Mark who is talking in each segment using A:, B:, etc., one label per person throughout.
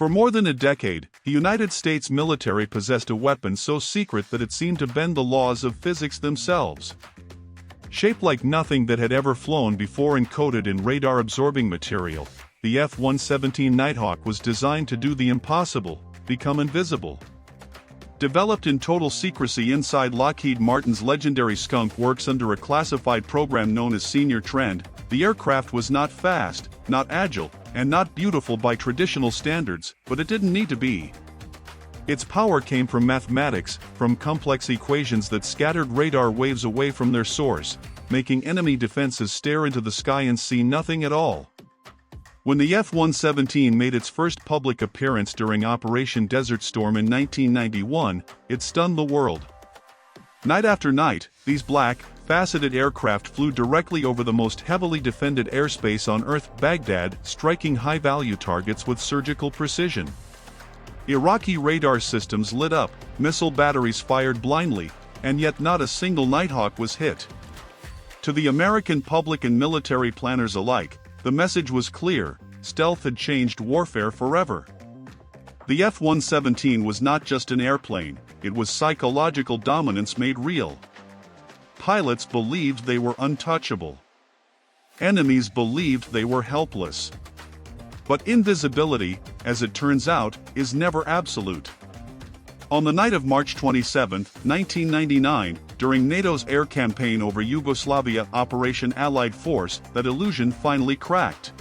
A: For more than a decade, the United States military possessed a weapon so secret that it seemed to bend the laws of physics themselves. Shaped like nothing that had ever flown before and coated in radar-absorbing material, the F-117 Nighthawk was designed to do the impossible: become invisible. Developed in total secrecy inside Lockheed Martin's legendary Skunk Works under a classified program known as Senior Trend, the aircraft was not fast, not agile, and not beautiful by traditional standards, but it didn't need to be. Its power came from mathematics, from complex equations that scattered radar waves away from their source, making enemy defenses stare into the sky and see nothing at all. When the F-117 made its first public appearance during Operation Desert Storm in 1991, it stunned the world. Night after night, these black, faceted aircraft flew directly over the most heavily defended airspace on Earth, Baghdad, striking high-value targets with surgical precision. Iraqi radar systems lit up, missile batteries fired blindly, and yet not a single Nighthawk was hit. To the American public and military planners alike, the message was clear: stealth had changed warfare forever. The F-117 was not just an airplane, it was psychological dominance made real. Pilots believed they were untouchable. Enemies believed they were helpless. But invisibility, as it turns out, is never absolute. On the night of March 27, 1999, during NATO's air campaign over Yugoslavia, Operation Allied Force, that illusion finally cracked.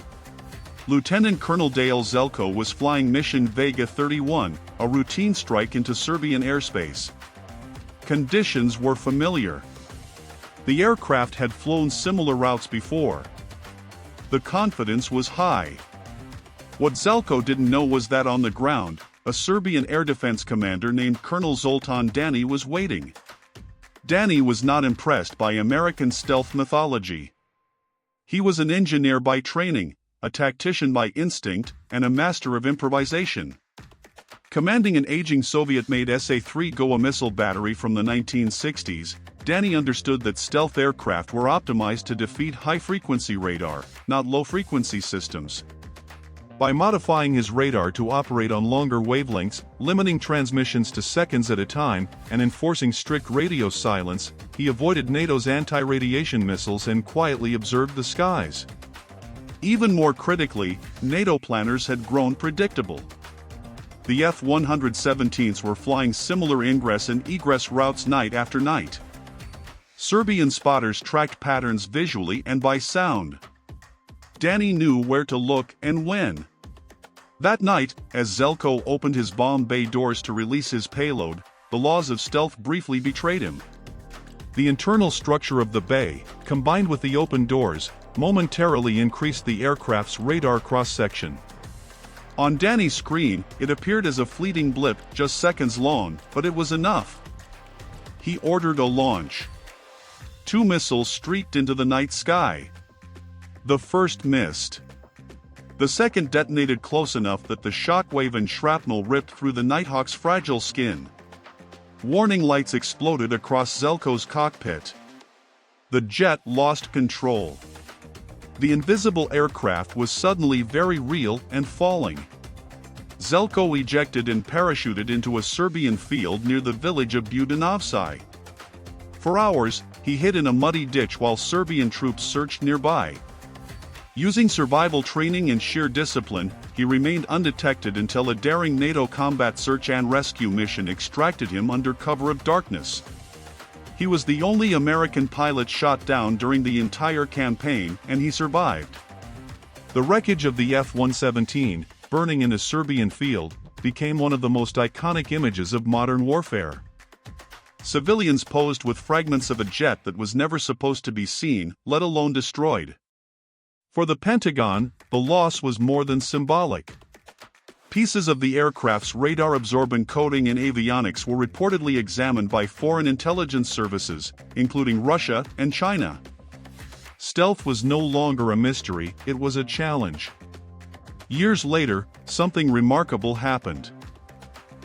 A: Lieutenant Colonel Dale Zelko was flying mission Vega 31, a routine strike into Serbian airspace. Conditions were familiar. The aircraft had flown similar routes before. The confidence was high. What Zelko didn't know was that on the ground, a Serbian air defense commander named Colonel Zoltan Dani was waiting. Dani was not impressed by American stealth mythology. He was an engineer by training, a tactician by instinct, and a master of improvisation. Commanding an aging Soviet-made SA-3 Goa missile battery from the 1960s, Dani understood that stealth aircraft were optimized to defeat high-frequency radar, not low-frequency systems. By modifying his radar to operate on longer wavelengths, limiting transmissions to seconds at a time, and enforcing strict radio silence, he avoided NATO's anti-radiation missiles and quietly observed the skies. Even more critically, NATO planners had grown predictable. The F-117s were flying similar ingress and egress routes night after night. Serbian spotters tracked patterns visually and by sound. Dani knew where to look and when. That night, as Zelko opened his bomb bay doors to release his payload, the laws of stealth briefly betrayed him. The internal structure of the bay, combined with the open doors, momentarily increased the aircraft's radar cross-section. On Dani's screen, it appeared as a fleeting blip, just seconds long, but it was enough. He ordered a launch. 2 missiles streaked into the night sky. The first missed. The second detonated close enough that the shockwave and shrapnel ripped through the Nighthawk's fragile skin. Warning lights exploded across Zelko's cockpit. The jet lost control. The invisible aircraft was suddenly very real and falling. Zelko ejected and parachuted into a Serbian field near the village of Budanovci. For hours, he hid in a muddy ditch while Serbian troops searched nearby. Using survival training and sheer discipline, he remained undetected until a daring NATO combat search and rescue mission extracted him under cover of darkness. He was the only American pilot shot down during the entire campaign, and he survived. The wreckage of the F-117, burning in a Serbian field, became one of the most iconic images of modern warfare. Civilians posed with fragments of a jet that was never supposed to be seen, let alone destroyed. For the Pentagon, the loss was more than symbolic. Pieces of the aircraft's radar-absorbent coating and avionics were reportedly examined by foreign intelligence services, including Russia and China. Stealth was no longer a mystery, it was a challenge. Years later, something remarkable happened.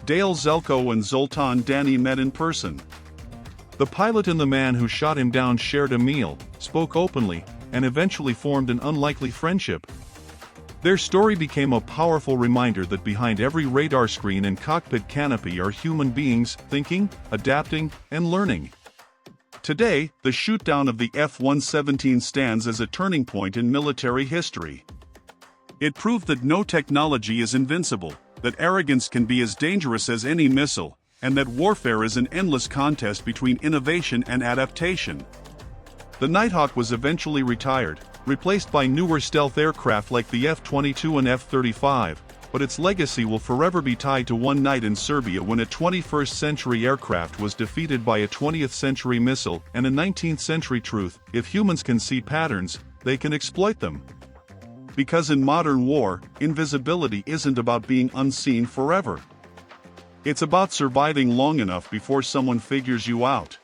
A: Dale Zelko and Zoltan Dani met in person. The pilot and the man who shot him down shared a meal, spoke openly, and eventually formed an unlikely friendship. Their story became a powerful reminder that behind every radar screen and cockpit canopy are human beings thinking, adapting, and learning. Today, the shootdown of the F-117 stands as a turning point in military history. It proved that no technology is invincible, that arrogance can be as dangerous as any missile, and that warfare is an endless contest between innovation and adaptation. The Nighthawk was eventually retired, replaced by newer stealth aircraft like the F-22 and F-35, but its legacy will forever be tied to one night in Serbia when a 21st-century aircraft was defeated by a 20th-century missile, and a 19th-century truth: if humans can see patterns, they can exploit them. Because in modern war, invisibility isn't about being unseen forever. It's about surviving long enough before someone figures you out.